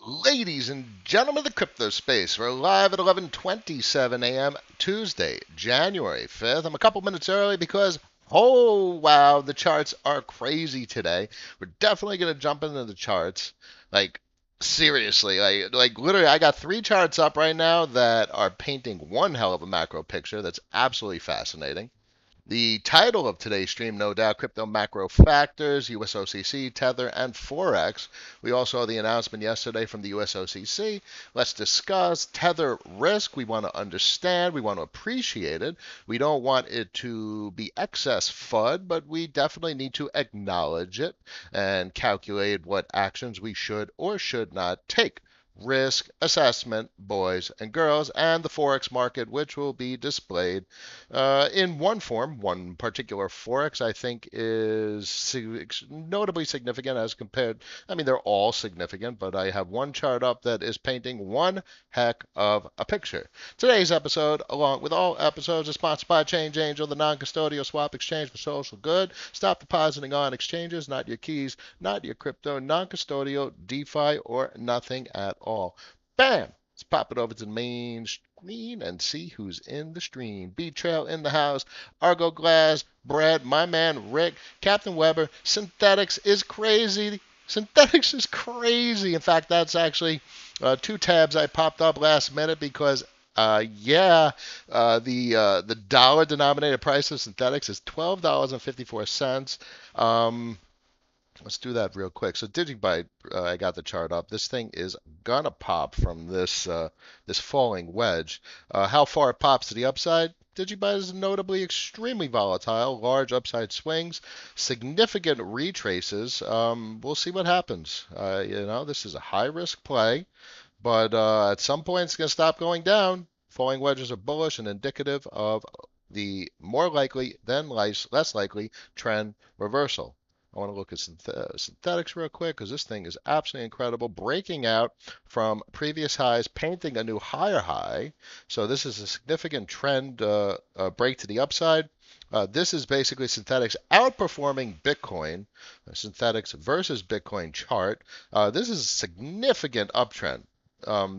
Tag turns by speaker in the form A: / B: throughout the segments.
A: Ladies and gentlemen of the crypto space, we're live at 11:27 a.m. Tuesday, January 5th. I'm a couple minutes early because, oh wow, the charts are crazy today. We're definitely going to jump into the charts. Like, seriously, like literally, I got three charts up right now that are painting one hell of a macro picture that's absolutely fascinating. The title of today's stream, no doubt, Crypto Macro Factors, USOCC, Tether, and Forex. We also saw the announcement yesterday from the USOCC. Let's discuss Tether risk. We want to understand, we want to appreciate it. We don't want it to be excess FUD, but we definitely need to acknowledge it and calculate what actions we should or should not take. Risk assessment, boys and girls, and the Forex market, which will be displayed in one form. One particular Forex, I think, is notably significant as compared. I mean, they're all significant, but I have one chart up that is painting one heck of a picture. Today's episode, along with all episodes, is sponsored by Change Angel, the non-custodial swap exchange for social good. Stop depositing on exchanges, not your keys, not your crypto, non-custodial, DeFi, or nothing at all. Bam! Let's pop it over to the main screen and see who's in the stream. B Trail in the house. Argo Glass, Brad, my man Rick, Captain Weber. Synthetics is crazy. Synthetics is crazy. In fact, that's actually two tabs I popped up last minute because the dollar denominated price of synthetics is $12.54. Let's do that real quick. So Digibyte, I got the chart up. This thing is gonna pop from this falling wedge. How far it pops to the upside? Digibyte is notably extremely volatile, large upside swings, significant retraces. We'll see what happens. This is a high risk play, but at some point it's gonna stop going down. Falling wedges are bullish and indicative of the more likely than less likely trend reversal. I want to look at synthetics real quick because this thing is absolutely incredible. Breaking out from previous highs, painting a new higher high. So this is a significant trend break to the upside. This is basically synthetics outperforming Bitcoin, synthetics versus Bitcoin chart. This is a significant uptrend.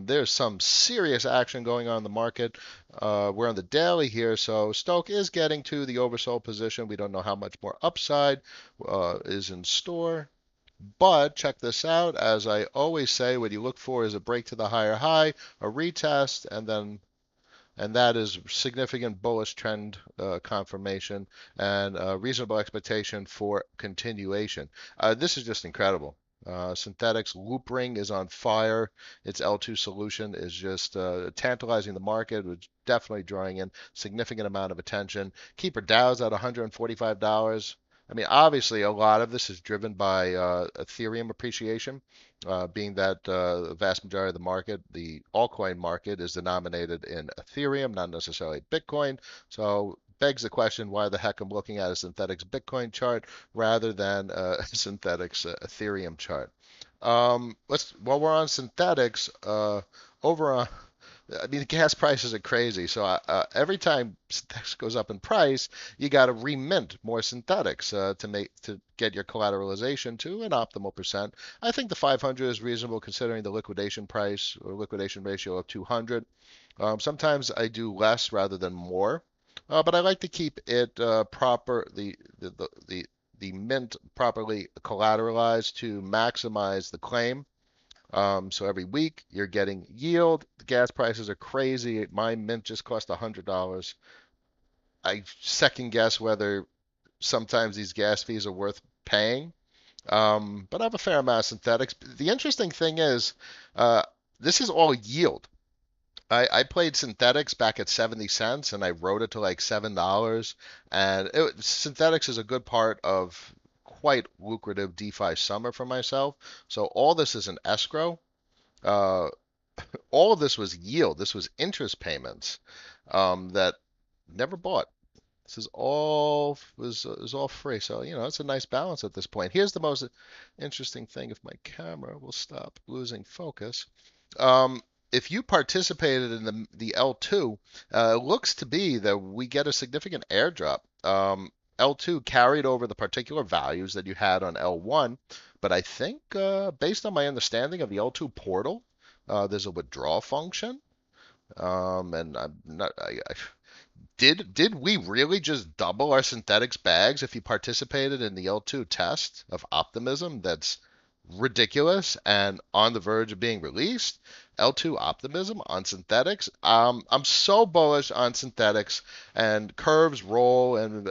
A: There's some serious action going on in the market. We're on the daily here, so Stoke is getting to the oversold position. We don't know how much more upside is in store. But check this out. As I always say, what you look for is a break to the higher high, a retest, and that is significant bullish trend confirmation and a reasonable expectation for continuation. This is just incredible. Synthetics loop ring is on fire. Its L2 solution is just tantalizing the market, which definitely drawing in significant amount of attention. Keeper Dow's at $145. I mean, obviously, a lot of this is driven by Ethereum appreciation, being that the vast majority of the market, the altcoin market, is denominated in Ethereum, not necessarily Bitcoin. So begs the question why the heck I'm looking at a synthetics Bitcoin chart rather than a synthetics Ethereum chart. While we're on synthetics, over on I mean, the gas prices are crazy. So every time synthetics goes up in price, you got to remint more synthetics to get your collateralization to an optimal percent. I think the 500 is reasonable considering the liquidation price or liquidation ratio of 200. Sometimes I do less rather than more, but I like to keep it proper the mint properly collateralized to maximize the claim. So every week you're getting yield. The gas prices are crazy. My mint just cost $100. I second guess whether sometimes these gas fees are worth paying. But I have a fair amount of synthetics. The interesting thing is, uh, this is all yield. I played synthetics back at 70 cents and I rode it to like $7. And synthetics is a good part of quite lucrative DeFi summer for myself. So all this is an escrow. Uh, all of this was yield. This was interest payments that never bought. This is all was all free. So it's a nice balance at this point. Here's the most interesting thing. If my camera will stop losing focus, if you participated in the L2, it looks to be that we get a significant airdrop. L2 carried over the particular values that you had on L1, But I think, based on my understanding of the L2 portal, there's a withdrawal function. And I'm not. Did we really just double our synthetics bags if you participated in the L2 test of optimism? That's ridiculous and on the verge of being released. L2 optimism on synthetics. I'm so bullish on synthetics and curves role and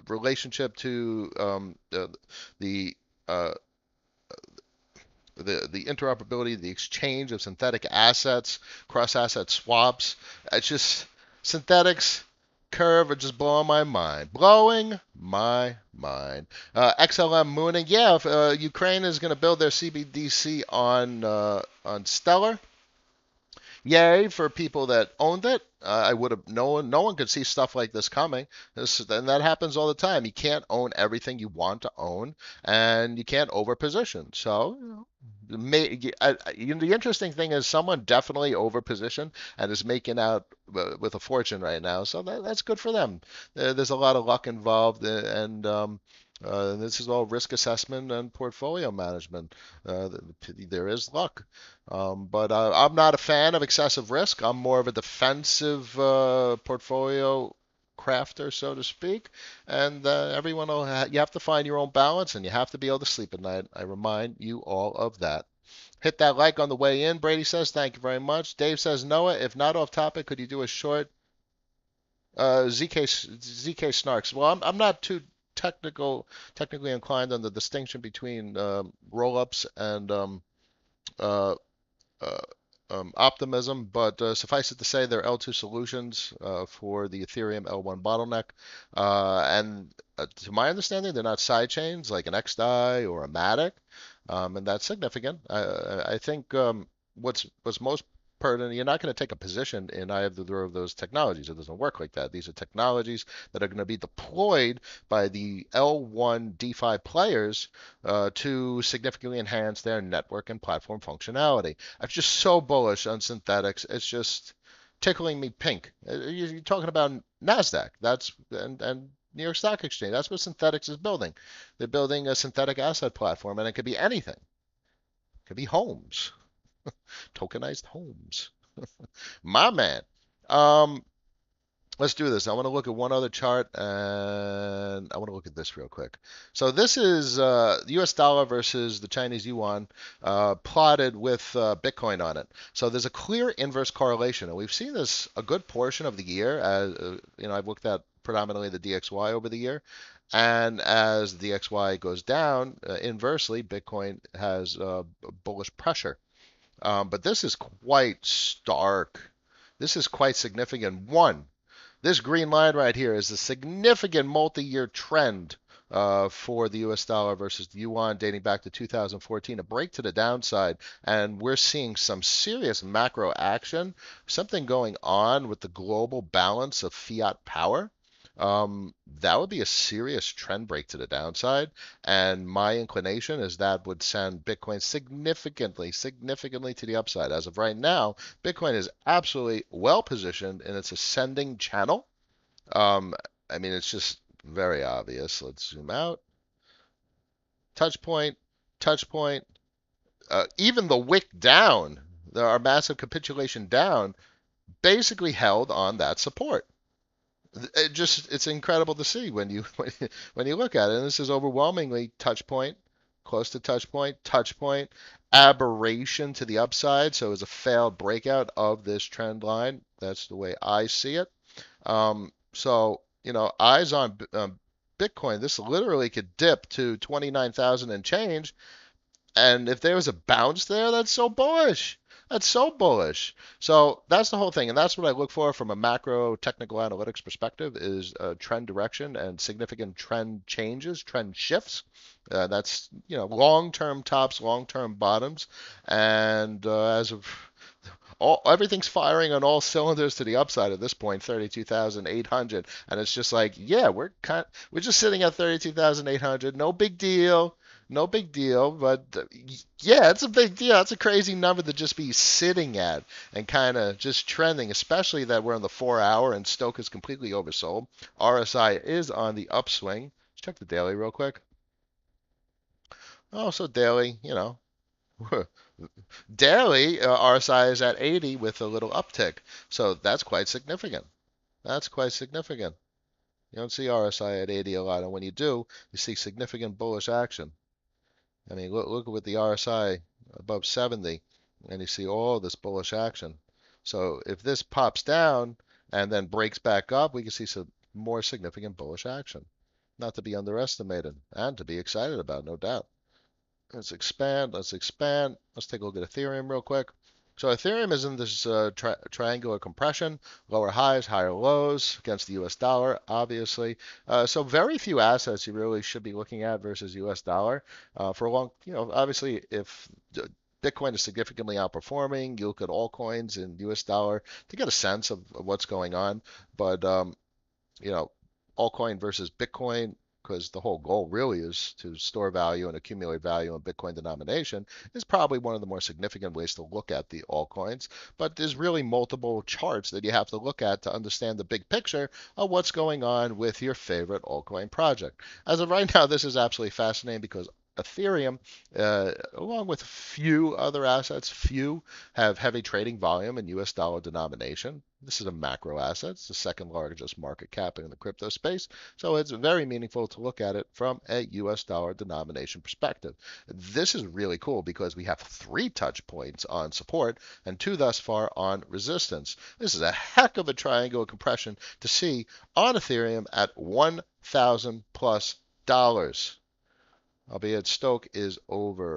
A: relationship to the uh, the interoperability, the exchange of synthetic assets, cross-asset swaps. It's just synthetics curve are just blowing my mind. Blowing my mind. XLM mooning. Yeah, if, Ukraine is going to build their CBDC on Stellar. Yay for people that owned it. I would have known. No one could see stuff like this coming. And that happens all the time. You can't own everything you want to own, and you can't overposition. So, the interesting thing is someone definitely overpositioned and is making out with a fortune right now. So that's good for them. There's a lot of luck involved, and this is all risk assessment and portfolio management. There is luck. But I'm not a fan of excessive risk. I'm more of a defensive portfolio crafter, so to speak. And everyone you have to find your own balance, and you have to be able to sleep at night. I remind you all of that. Hit that like on the way in. Brady says, thank you very much. Dave says, Noah, if not off topic, could you do a short ZK Snarks? Well, I'm not too technically inclined on the distinction between roll-ups and uh, uh, optimism, but suffice it to say, they're L2 solutions for the Ethereum L1 bottleneck. And to my understanding, they're not side chains like an XDAI or a Matic, and that's significant. I think what's most pertinent, you're not going to take a position in either of those technologies. It doesn't work like that. These are technologies that are going to be deployed by the L1 DeFi players to significantly enhance their network and platform functionality. I'm just so bullish on synthetics. It's just tickling me pink. You're talking about NASDAQ. And New York Stock Exchange. That's what synthetics is building. They're building a synthetic asset platform, and it could be anything. It could be homes, tokenized homes. My man. Um, let's do this. I want to look at one other chart, and I want to look at this real quick. So this is the U.S. dollar versus the Chinese yuan plotted with Bitcoin on it. So there's a clear inverse correlation, and we've seen this a good portion of the year. As I've looked at predominantly the DXY over the year, and as the DXY goes down, inversely, Bitcoin has bullish pressure. But this is quite stark. This is quite significant. One, this green line right here is a significant multi-year trend for the US dollar versus the yuan dating back to 2014, a break to the downside. And we're seeing some serious macro action, something going on with the global balance of fiat power. That would be a serious trend break to the downside. And my inclination is that would send Bitcoin significantly to the upside. As of right now, Bitcoin is absolutely well positioned in its ascending channel. Um, I mean, it's just very obvious. Let's zoom out. Touch point, touch point. Even the wick down, our massive capitulation down, basically held on that support. It's incredible to see when you when you look at it. And this is overwhelmingly touch point, close to touch point, aberration to the upside. So it's a failed breakout of this trend line. That's the way I see it. So eyes on Bitcoin. This literally could dip to 29,000 and change, and if there was a bounce there, that's so bullish. That's so bullish. So that's the whole thing, and that's what I look for from a macro technical analytics perspective is trend direction and significant trend changes, trend shifts. That's long-term tops, long-term bottoms, and as of everything's firing on all cylinders to the upside at this point, 32,800, and it's just like, yeah, we're just sitting at 32,800, no big deal. No big deal, but yeah, it's a big deal. It's a crazy number to just be sitting at and kind of just trending, especially that we're on the 4 hour and Stoke is completely oversold. RSI is on the upswing. Let's check the daily real quick. Oh, so daily, daily RSI is at 80 with a little uptick. So that's quite significant. That's quite significant. You don't see RSI at 80 a lot, and when you do, you see significant bullish action. I mean, look at the RSI above 70, and you see all this bullish action. So if this pops down and then breaks back up, we can see some more significant bullish action. Not to be underestimated and to be excited about, no doubt. Let's expand. Let's expand. Let's take a look at Ethereum real quick. So Ethereum is in this triangular compression, lower highs, higher lows against the US dollar, obviously. So very few assets you really should be looking at versus US dollar. For a long, obviously if Bitcoin is significantly outperforming, you look at altcoins in US dollar to get a sense of what's going on. But you know, altcoin versus Bitcoin, because the whole goal really is to store value and accumulate value in Bitcoin denomination, is probably one of the more significant ways to look at the altcoins. But there's really multiple charts that you have to look at to understand the big picture of what's going on with your favorite altcoin project. As of right now, this is absolutely fascinating because Ethereum, along with few other assets, few have heavy trading volume in US dollar denomination. This is a macro asset. It's the second largest market cap in the crypto space. So it's very meaningful to look at it from a US dollar denomination perspective. This is really cool because we have 3 touch points on support and 2 thus far on resistance. This is a heck of a triangular compression to see on Ethereum at 1,000 plus dollars. Albeit Stoke is overbought.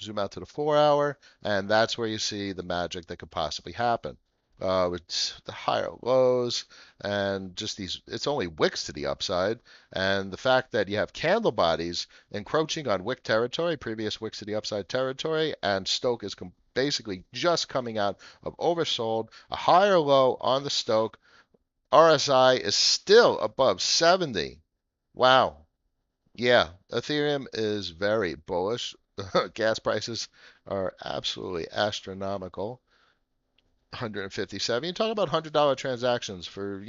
A: Zoom out to the 4 hour, and that's where you see the magic that could possibly happen. With the higher lows and just these, it's only wicks to the upside. And the fact that you have candle bodies encroaching on wick territory, previous wicks to the upside territory, and Stoke is basically just coming out of oversold, a higher low on the Stoke. RSI is still above 70. Wow. Yeah, Ethereum is very bullish. Gas prices are absolutely astronomical. 157. You talk about $100 transactions for,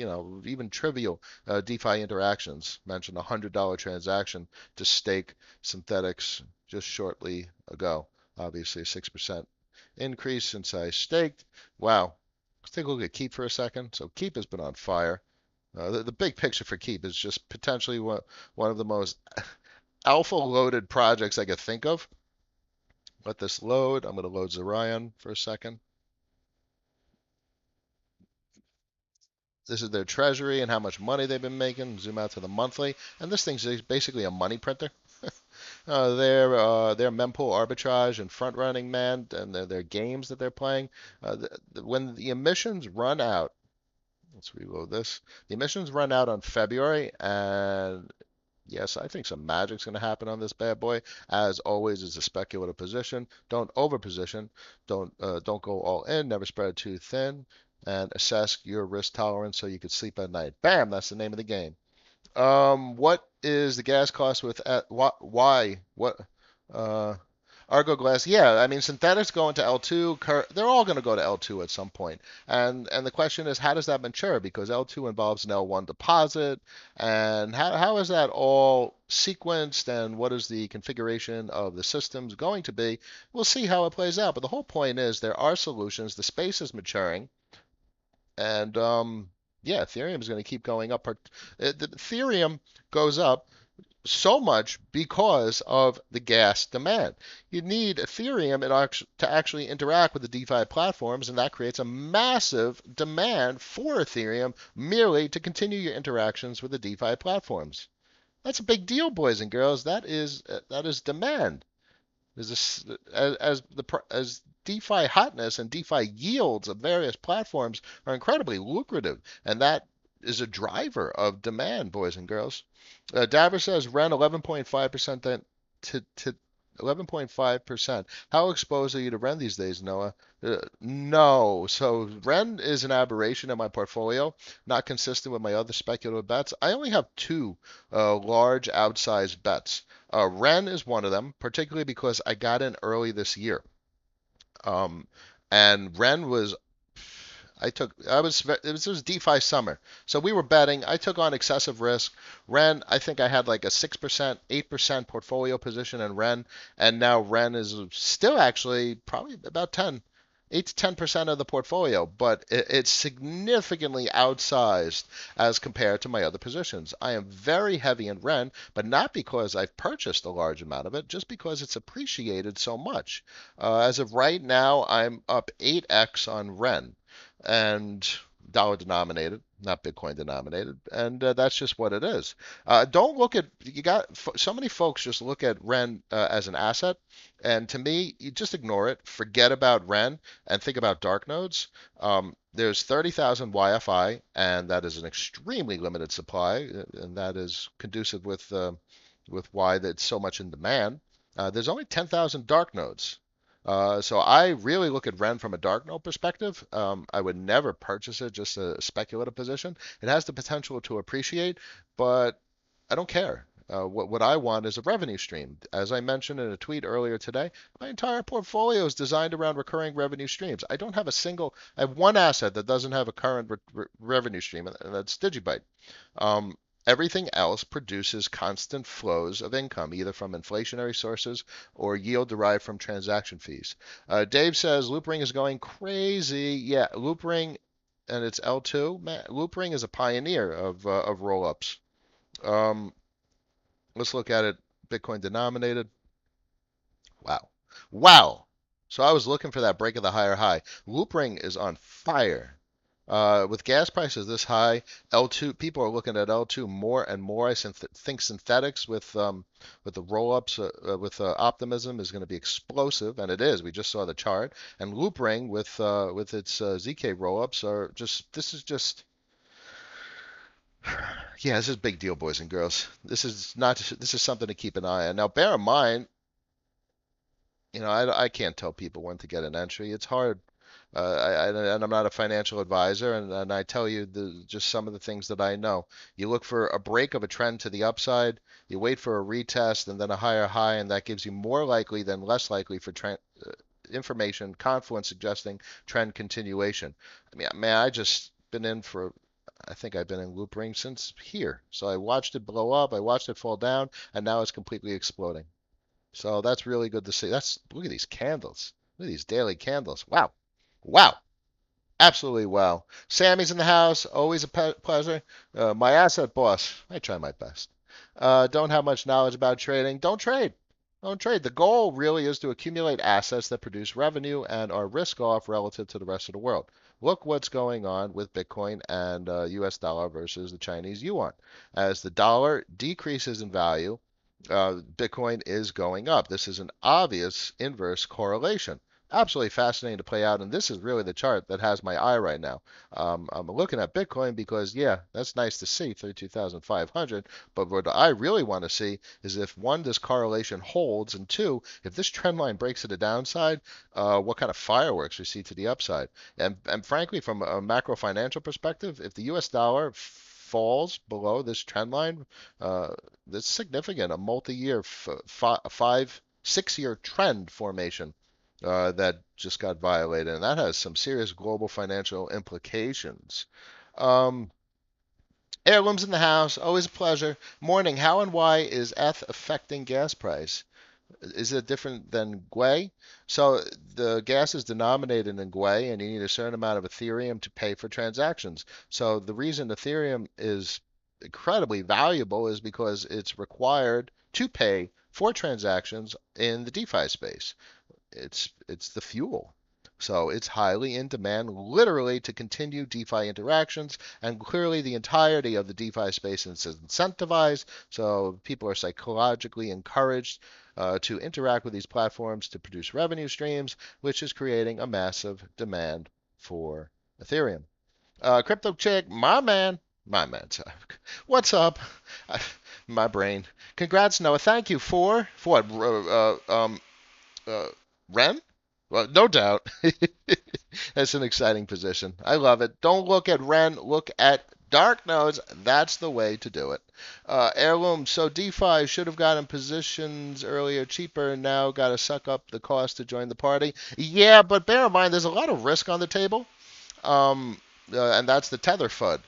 A: even trivial DeFi interactions. Mentioned a $100 transaction to stake synthetics just shortly ago. Obviously, a 6% increase since I staked. Wow. Let's take a look at Keep for a second. So Keep has been on fire. The big picture for Keep is just potentially one of the most alpha loaded projects I could think of. Let this load. I'm going to load Zorion for a second. This is their treasury and how much money they've been making. Zoom out to the monthly. And this thing's basically a money printer. Their mempool arbitrage and front running, man, and their games that they're playing. When the emissions run out, let's reload this. The emissions run out on February, and yes, I think some magic's going to happen on this bad boy. As always, is a speculative position. Don't overposition. Don't go all in. Never spread too thin. And assess your risk tolerance so you can sleep at night. Bam! That's the name of the game. What is the gas cost with why? What? Uh, Argo Glass, yeah, I mean synthetics going to L2, they're all going to go to L2 at some point. And the question is, how does that mature? Because L2 involves an L1 deposit, and how is that all sequenced, and what is the configuration of the systems going to be? We'll see how it plays out. But the whole point is there are solutions. The space is maturing, and yeah, Ethereum is going to keep going up. Ethereum goes up so much because of the gas demand. You need Ethereum to actually interact with the DeFi platforms, and that creates a massive demand for Ethereum merely to continue your interactions with the DeFi platforms. That's a big deal, boys and girls. That is demand. As DeFi hotness and DeFi yields of various platforms are incredibly lucrative, and that is a driver of demand, boys and girls. Daver says Ren 11.5% to 11.5%. How exposed are you to Ren these days, Noah? No. So Ren is an aberration in my portfolio, not consistent with my other speculative bets. I only have 2 large outsized bets. Ren is one of them, particularly because I got in early this year. Um, and Ren was, It was DeFi summer, so we were betting. I took on excessive risk. Ren, I think I had like a 6%, 8% portfolio position in Ren, and now Ren is still actually probably about 8 to 10% of the portfolio, but it's significantly outsized as compared to my other positions. I am very heavy in Ren, but not because I've purchased a large amount of it, just because it's appreciated so much. As of right now, I'm up 8x on Ren, and dollar denominated, not Bitcoin denominated, and that's just what it is. Don't look at you got so many folks just look at Ren as an asset, and to me, you just ignore it. Forget about Ren and think about dark nodes. There's 30,000 YFI, and that is an extremely limited supply, and that is conducive with why that's so much in demand. There's only 10,000 dark nodes. So I really look at Ren from a dark node perspective. I would never purchase it just a speculative position. It has the potential to appreciate, but I don't care. What I want is a revenue stream. As I mentioned in a tweet earlier today, my entire portfolio is designed around recurring revenue streams. I have one asset that doesn't have a current revenue stream, and that's Digibyte. Um, Everything else produces constant flows of income, either from inflationary sources or yield derived from transaction fees. Dave says Loopring is going crazy. Yeah, Loopring and it's L2. Man, Loopring is a pioneer of roll-ups. Um, let's look at it. Bitcoin denominated. Wow. Wow. So I was looking for that break of the higher high. Loopring is on fire. With gas prices this high, L2 people are looking at L2 more and more. I think synthetics with the roll-ups with optimism is going to be explosive, and it is. We just saw the chart, and Loopring with its ZK roll-ups are just this is just yeah, this is a big deal, boys and girls. This is something to keep an eye on. Now, bear in mind, I can't tell people when to get an entry. It's hard. And I'm not a financial advisor, and I tell you just some of the things that I know. You look for a break of a trend to the upside, you wait for a retest and then a higher high, and that gives you more likely than less likely for information, confluence suggesting trend continuation. I mean, man, I think I've been in loop ring since here. So I watched it blow up, I watched it fall down, and now it's completely exploding. So that's really good to see. Look at these candles. Look at these daily candles. Wow. Wow. Absolutely wow. Sammy's in the house. Always a pleasure. My asset boss. I try my best. Don't have much knowledge about trading. Don't trade. Don't trade. The goal really is to accumulate assets that produce revenue and are risk off relative to the rest of the world. Look what's going on with Bitcoin and US dollar versus the Chinese yuan. As the dollar decreases in value, Bitcoin is going up. This is an obvious inverse correlation. Absolutely fascinating to play out, and this is really the chart that has my eye right now. I'm looking at Bitcoin because, yeah, that's nice to see, 32,500, but what I really want to see is if one, this correlation holds, and two, if this trend line breaks to the downside, what kind of fireworks we see to the upside. And frankly, from a macro financial perspective, if the US dollar falls below this trend line, that's significant. A multi-year, 6-year trend formation that just got violated, and that has some serious global financial implications. Um, Heirlooms in the house, always a pleasure. Morning, how and why is ETH affecting gas price? Is it different than Gwei? So the gas is denominated in Gwei, and you need a certain amount of Ethereum to pay for transactions. So the reason Ethereum is incredibly valuable is because it's required to pay for transactions in the DeFi space. It's the fuel. So it's highly in demand, literally, to continue DeFi interactions, and clearly the entirety of the DeFi space is incentivized. So people are psychologically encouraged to interact with these platforms to produce revenue streams, which is creating a massive demand for Ethereum. Crypto Chick, my man, what's up? My brain. Congrats, Noah. Thank you for what? Uh, Ren? Well, no doubt. That's an exciting position. I love it. Don't look at Ren, look at dark nodes. That's the way to do it. Heirloom, so DeFi should have gotten positions earlier cheaper. Now got to suck up the cost to join the party. Yeah, but bear in mind, there's a lot of risk on the table. and that's the Tether FUD.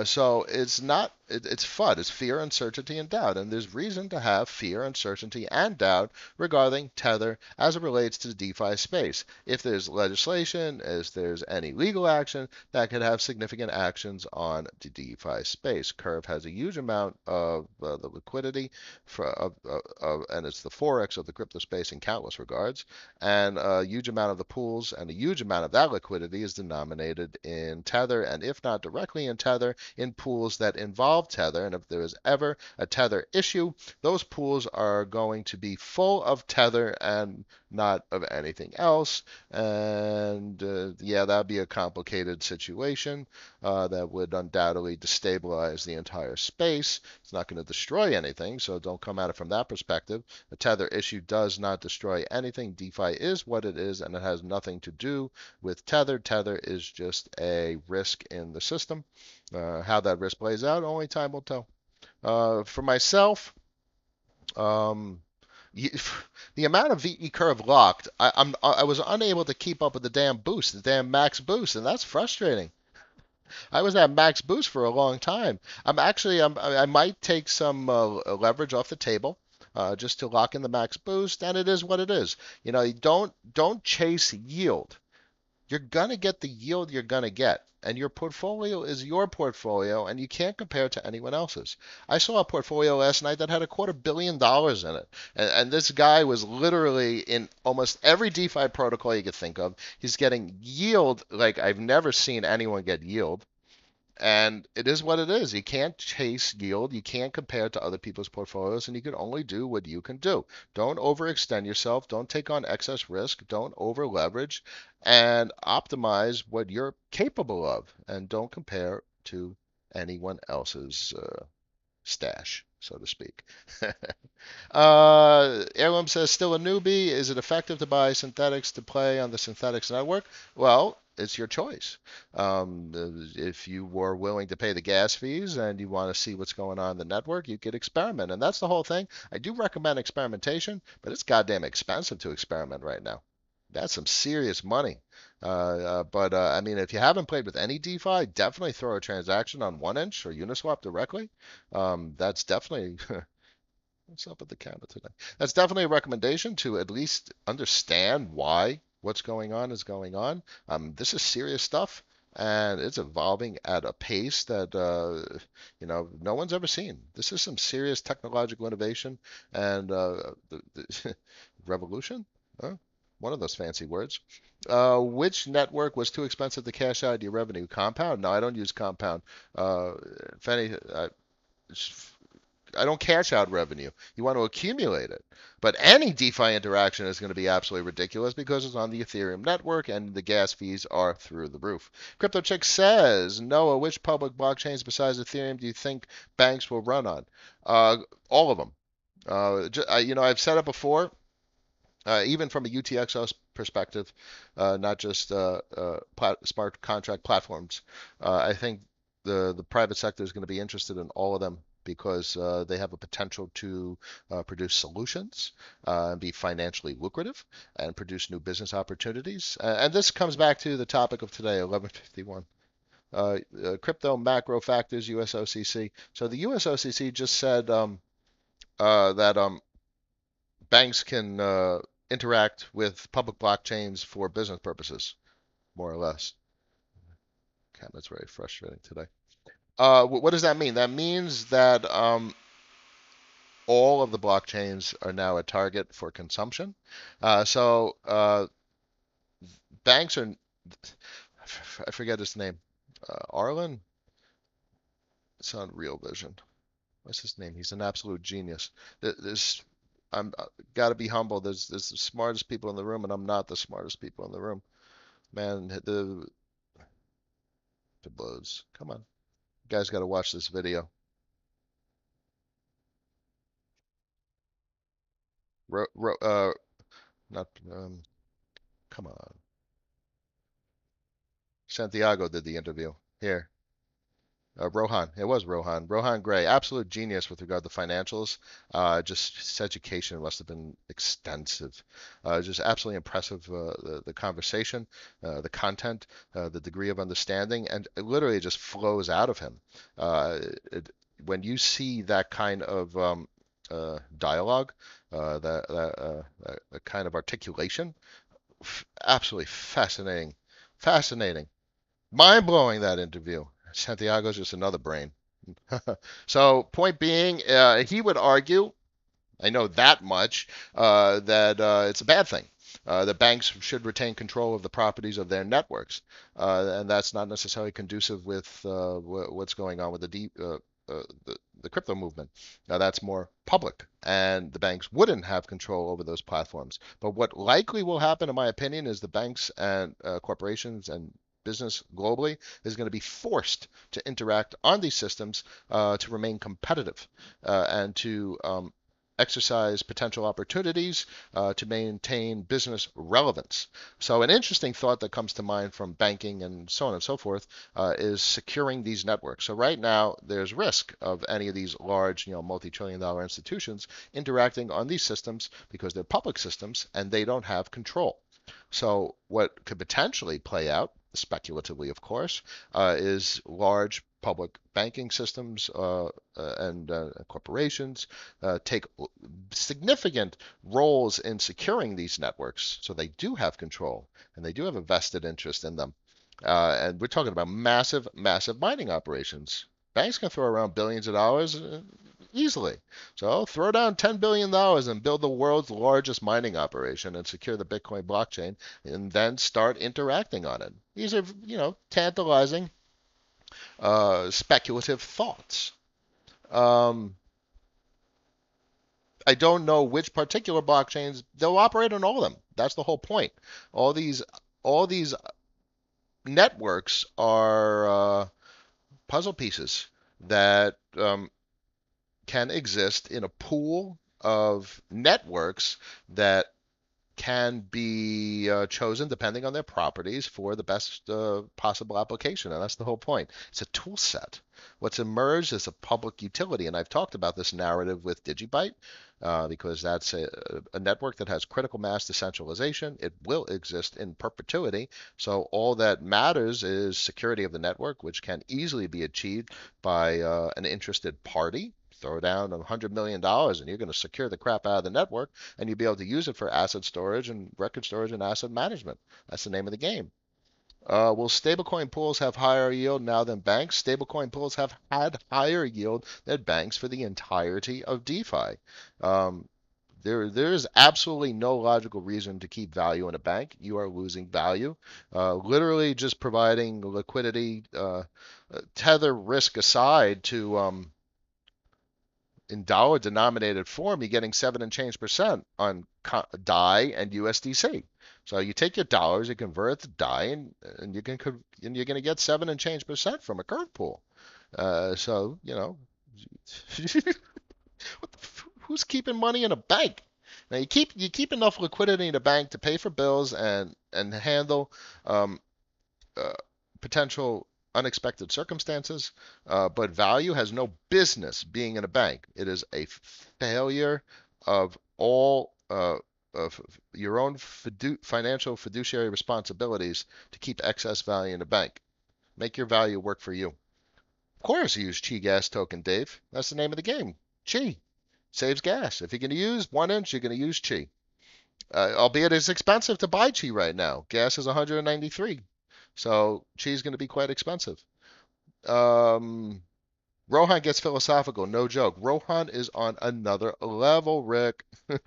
A: So it's not, it's FUD, it's fear, uncertainty, and doubt. And there's reason to have fear, uncertainty, and doubt regarding Tether as it relates to the DeFi space. If there's legislation, if there's any legal action, that could have significant actions on the DeFi space. Curve has a huge amount of the liquidity and it's the Forex of the crypto space in countless regards. And a huge amount of the pools and a huge amount of that liquidity is denominated in Tether, and if not directly in Tether, in pools that involve Tether. And if there is ever a Tether issue, those pools are going to be full of Tether and not of anything else. And yeah, that'd be a complicated situation that would undoubtedly destabilize the entire space. It's not going to destroy anything, so don't come at it from that perspective. The Tether issue does not destroy anything. DeFi is what it is, and it has nothing to do with Tether. Tether is just a risk in the system. How that risk plays out, only time will tell. For myself, um, the amount of VE curve locked, I was unable to keep up with the damn boost, the damn max boost, and that's frustrating. I was at max boost for a long time. I might take some leverage off the table just to lock in the max boost, and it is what it is. You know, you don't chase yield. You're gonna get the yield you're gonna get. And your portfolio is your portfolio, and you can't compare it to anyone else's. I saw a portfolio last night that had $250 million in it. And this guy was literally in almost every DeFi protocol you could think of. He's getting yield like I've never seen anyone get yield. And it is what it is. You can't chase yield. You can't compare it to other people's portfolios, and you can only do what you can do. Don't overextend yourself. Don't take on excess risk. Don't over leverage, and optimize what you're capable of. And don't compare to anyone else's stash, so to speak. Heirloom says, still a newbie. Is it effective to buy synthetics to play on the synthetics network? Well, it's your choice. If you were willing to pay the gas fees and you want to see what's going on in the network, you could experiment. And that's the whole thing. I do recommend experimentation, but it's goddamn expensive to experiment right now. That's some serious money. But I mean, if you haven't played with any DeFi, definitely throw a transaction on 1inch or Uniswap directly. That's definitely what's up with the camera today? That's definitely a recommendation to at least understand why what's going on is going on. This is serious stuff, and it's evolving at a pace that no one's ever seen. This is some serious technological innovation and the revolution. Huh? One of those fancy words. Which network was too expensive to cash out your revenue? Compound? No, I don't use Compound. If any, I don't cash out revenue. You want to accumulate it. But any DeFi interaction is going to be absolutely ridiculous because it's on the Ethereum network and the gas fees are through the roof. Crypto Chick says, Noah, which public blockchains besides Ethereum do you think banks will run on? All of them. I've said it before, even from a UTXO perspective, not just smart contract platforms. I think the private sector is going to be interested in all of them because they have a potential to produce solutions and be financially lucrative and produce new business opportunities. And this comes back to the topic of today, 1151. Crypto macro factors, USOCC. So the USOCC just said that banks can interact with public blockchains for business purposes, more or less. God, that's very frustrating today. What does that mean? That means that all of the blockchains are now a target for consumption. So banks are, I forget his name, Arlen? It's on Real Vision. What's his name? He's an absolute genius. There's, I'm got to be humble. There's the smartest people in the room, and I'm not the smartest people in the room. Man, the blows. Come on, you guys got to watch this video. Ro, ro, not come on. Santiago did the interview. Here. Rohan. It was Rohan. Rohan Gray, absolute genius with regard to financials. Just his education must have been extensive. Just absolutely impressive. The conversation, the content, the degree of understanding, and it literally just flows out of him. Uh, it, when you see that kind of dialogue, that kind of articulation, absolutely fascinating, fascinating. Mind blowing that interview. Santiago's just another brain. So, point being, he would argue, I know that much, that it's a bad thing. The banks should retain control of the properties of their networks, and that's not necessarily conducive with what's going on with the crypto movement. Now, that's more public, and the banks wouldn't have control over those platforms. But what likely will happen, in my opinion, is the banks and corporations and business globally is going to be forced to interact on these systems to remain competitive and to exercise potential opportunities to maintain business relevance. So, an interesting thought that comes to mind from banking and so on and so forth is securing these networks. So, right now, there's risk of any of these large, multi-trillion-dollar institutions interacting on these systems because they're public systems and they don't have control. So, what could potentially play out, speculatively, of course, is large public banking systems and corporations take significant roles in securing these networks so they do have control and they do have a vested interest in them. And we're talking about massive, massive mining operations. Banks can throw around billions of dollars easily. So throw down $10 billion and build the world's largest mining operation and secure the Bitcoin blockchain and then start interacting on it. These are, tantalizing, speculative thoughts. Um, I don't know which particular blockchains they'll operate on all of them. That's the whole point. All these all these networks are puzzle pieces that can exist in a pool of networks that can be chosen depending on their properties for the best possible application. And that's the whole point. It's a tool set. What's emerged is a public utility. And I've talked about this narrative with Digibyte because that's a network that has critical mass decentralization. It will exist in perpetuity. So all that matters is security of the network, which can easily be achieved by an interested party. Throw down $100 million and you're going to secure the crap out of the network and you'll be able to use it for asset storage and record storage and asset management. That's the name of the game. Will stablecoin pools have higher yield now than banks? Stablecoin pools have had higher yield than banks for the entirety of DeFi. Um, there is absolutely no logical reason to keep value in a bank. You are losing value. Literally just providing liquidity, tether risk aside to in dollar denominated form, you're getting 7% on DAI and USDC. So you take your dollars, you convert it to DAI, and you're going to get 7% from a curve pool. So who's keeping money in a bank? Now you keep enough liquidity in a bank to pay for bills and handle um, uh, potential unexpected circumstances, but value has no business being in a bank. It is a failure of all of your own financial fiduciary responsibilities to keep excess value in a bank. Make your value work for you. Of course, you use Chi gas token, Dave. That's the name of the game. Chi saves gas. If you're going to use 1 inch, you're going to use Chi. Albeit it's expensive to buy Chi right now. Gas is 193. So Chi is going to be quite expensive. Um, Rohan gets philosophical, no joke. Rohan is on another level, Rick.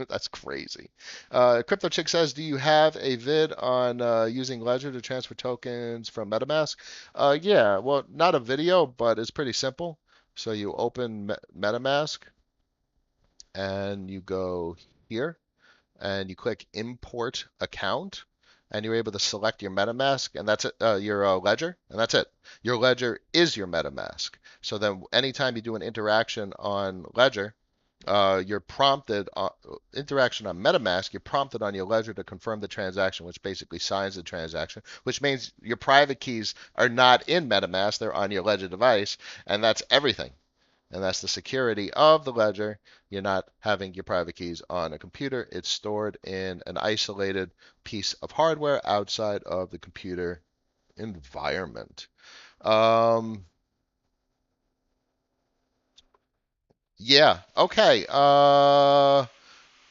A: That's crazy. Crypto Chick says, do you have a vid on using Ledger to transfer tokens from MetaMask? Yeah, well, not a video, but it's pretty simple. So you open MetaMask and you go here and you click import account and you're able to select your MetaMask and that's it, your ledger, and that's it. Your ledger is your MetaMask. So then anytime you do an interaction on Ledger, You're prompted interaction on MetaMask. You're prompted on your ledger to confirm the transaction, which basically signs the transaction, which means your private keys are not in MetaMask; they're on your ledger device, and that's everything. And that's the security of the ledger. You're not having your private keys on a computer. It's stored in an isolated piece of hardware outside of the computer environment. Um, yeah. Okay.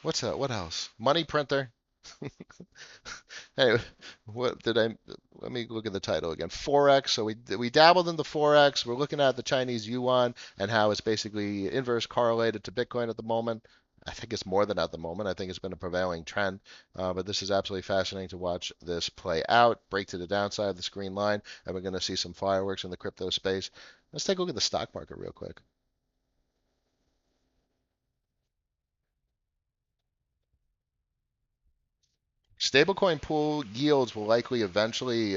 A: What's that? What else? Money printer. Anyway, what did I? Let me look at the title again. Forex. So we dabbled in the Forex. We're looking at the Chinese yuan and how it's basically inverse correlated to Bitcoin at the moment. I think it's more than at the moment. I think it's been a prevailing trend. But this is absolutely fascinating to watch this play out, break to the downside of the screen line, and we're going to see some fireworks in the crypto space. Let's take a look at the stock market real quick. Stablecoin pool yields will likely eventually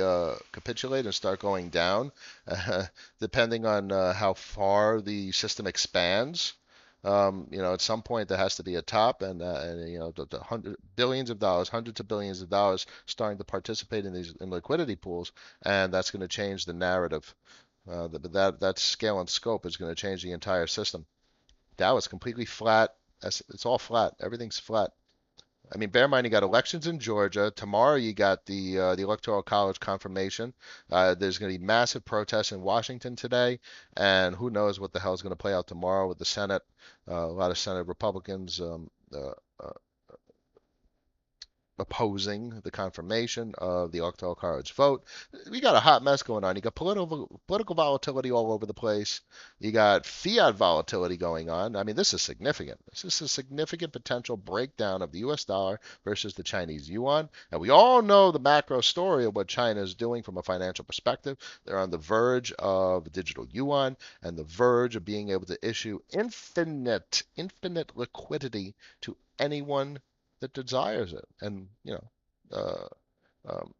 A: capitulate and start going down, uh, depending on how far the system expands. At some point there has to be a top, and the billions of dollars, hundreds of billions of dollars, starting to participate in these in liquidity pools, and that's going to change the narrative. That scale and scope is going to change the entire system. Dow is completely flat. It's all flat. Everything's flat. I mean, bear in mind you got elections in Georgia. Tomorrow you got the Electoral College confirmation. There's going to be massive protests in Washington today, and who knows what the hell is going to play out tomorrow with the Senate. A lot of Senate Republicans opposing the confirmation of the Electoral College vote. We got a hot mess going on. You got political volatility all over the place. You got fiat volatility going on. I mean, this is significant. This is a significant potential breakdown of the U.S. dollar versus the Chinese yuan. And we all know the macro story of what China is doing from a financial perspective. They're on the verge of digital yuan and the verge of being able to issue infinite liquidity to anyone that desires it and uh, um,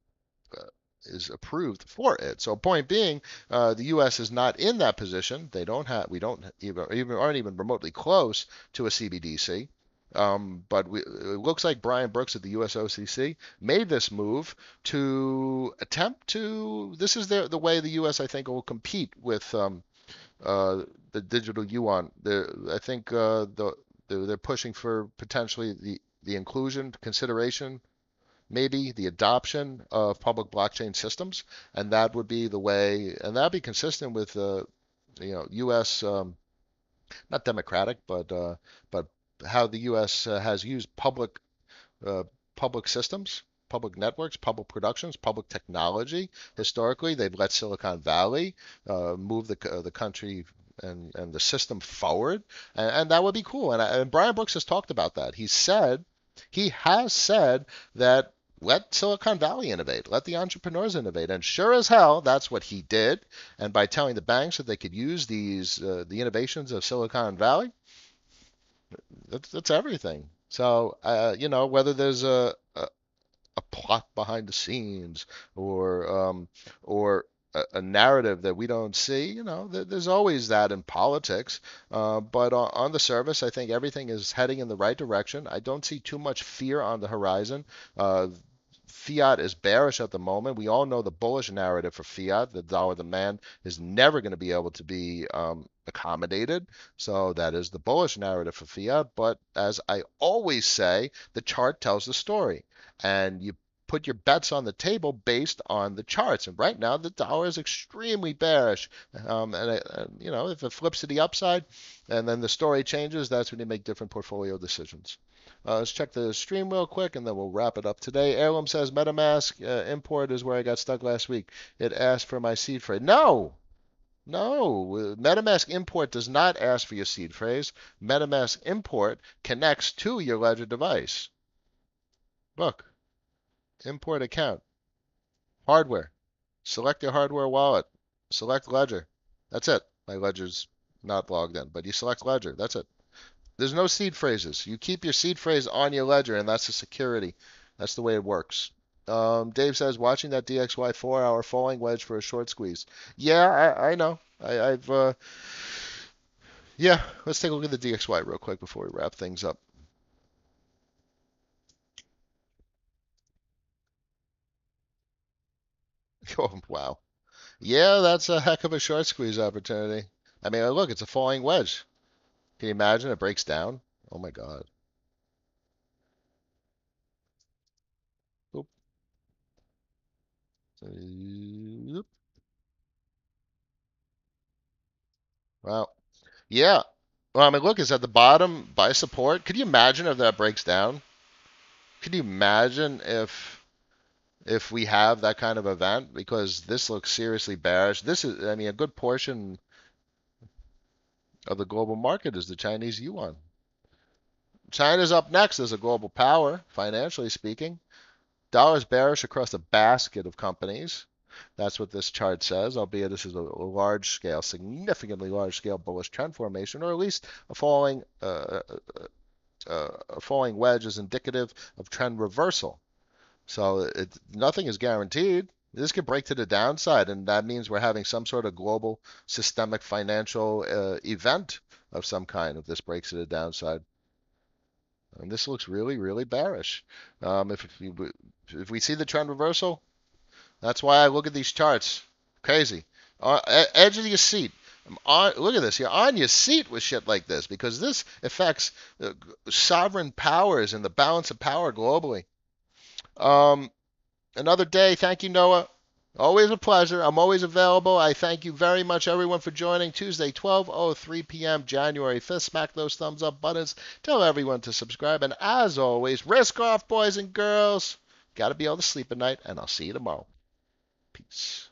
A: uh, is approved for it. So point being, the U.S. is not in that position. We don't even aren't even remotely close to a CBDC. But it looks like Brian Brooks at the USOCC made this move to attempt to. This is the way the U.S. I think will compete with the digital yuan. I think they're pushing for potentially the inclusion, consideration, maybe the adoption of public blockchain systems, and that would be the way, and that'd be consistent with U.S. Not democratic, but how the U.S. Has used uh, public systems, public networks, public productions, public technology. Historically, they've let Silicon Valley move the country and the system forward, and that would be cool. And Brian Brooks has talked about that. He has said that let Silicon Valley innovate, let the entrepreneurs innovate, and sure as hell, that's what he did. And by telling the banks that they could use the innovations of Silicon Valley, that's everything. So, whether there's a plot behind the scenes or a narrative that we don't see. There's always that in politics. But on the surface, I think everything is heading in the right direction. I don't see too much fear on the horizon. Fiat is bearish at the moment. We all know the bullish narrative for fiat. The dollar demand is never going to be able to be accommodated. So that is the bullish narrative for fiat. But as I always say, the chart tells the story. And you put your bets on the table based on the charts. And right now, the dollar is extremely bearish. If it flips to the upside and then the story changes, that's when you make different portfolio decisions. Let's check the stream real quick and then we'll wrap it up today. Heirloom says MetaMask import is where I got stuck last week. It asked for my seed phrase. No, no. MetaMask import does not ask for your seed phrase. MetaMask import connects to your ledger device. Look, import account, hardware. Select your hardware wallet. Select ledger. That's it. My ledger's not logged in, but you select ledger. That's it. There's no seed phrases. You keep your seed phrase on your ledger, and that's the security. That's the way it works. Dave says, watching that DXY 4-hour falling wedge for a short squeeze. Yeah, I know. I've Yeah, let's take a look at the DXY real quick before we wrap things up. Oh, wow. Yeah, that's a heck of a short squeeze opportunity. I mean, look, it's a falling wedge. Can you imagine it breaks down? Oh my God. Oop. Oop. Wow. Yeah. Well, I mean, look, it's at the bottom by support. Could you imagine if that breaks down? Could you imagine if we have that kind of event? Because this looks seriously bearish. This is, I mean, a good portion of the global market is the Chinese yuan. China's up next as a global power, financially speaking. Dollar's bearish across a basket of companies. That's what this chart says, albeit this is a large scale, significantly large scale bullish trend formation, or at least a falling wedge is indicative of trend reversal. So nothing is guaranteed. This could break to the downside, and that means we're having some sort of global systemic financial event of some kind if this breaks to the downside. And this looks really, really bearish. If we see the trend reversal, that's why I look at these charts. Crazy. Edge of your seat. Look at this. You're on your seat with shit like this because this affects sovereign powers and the balance of power globally. Um, Another day. Thank you, Noah. Always a pleasure. I'm always available. I thank you very much, everyone, for joining. Tuesday, 12:03 p.m., January 5th. Smack those thumbs up buttons. Tell everyone to subscribe. And as always, risk off, boys and girls. Got to be able to sleep at night, and I'll see you tomorrow. Peace.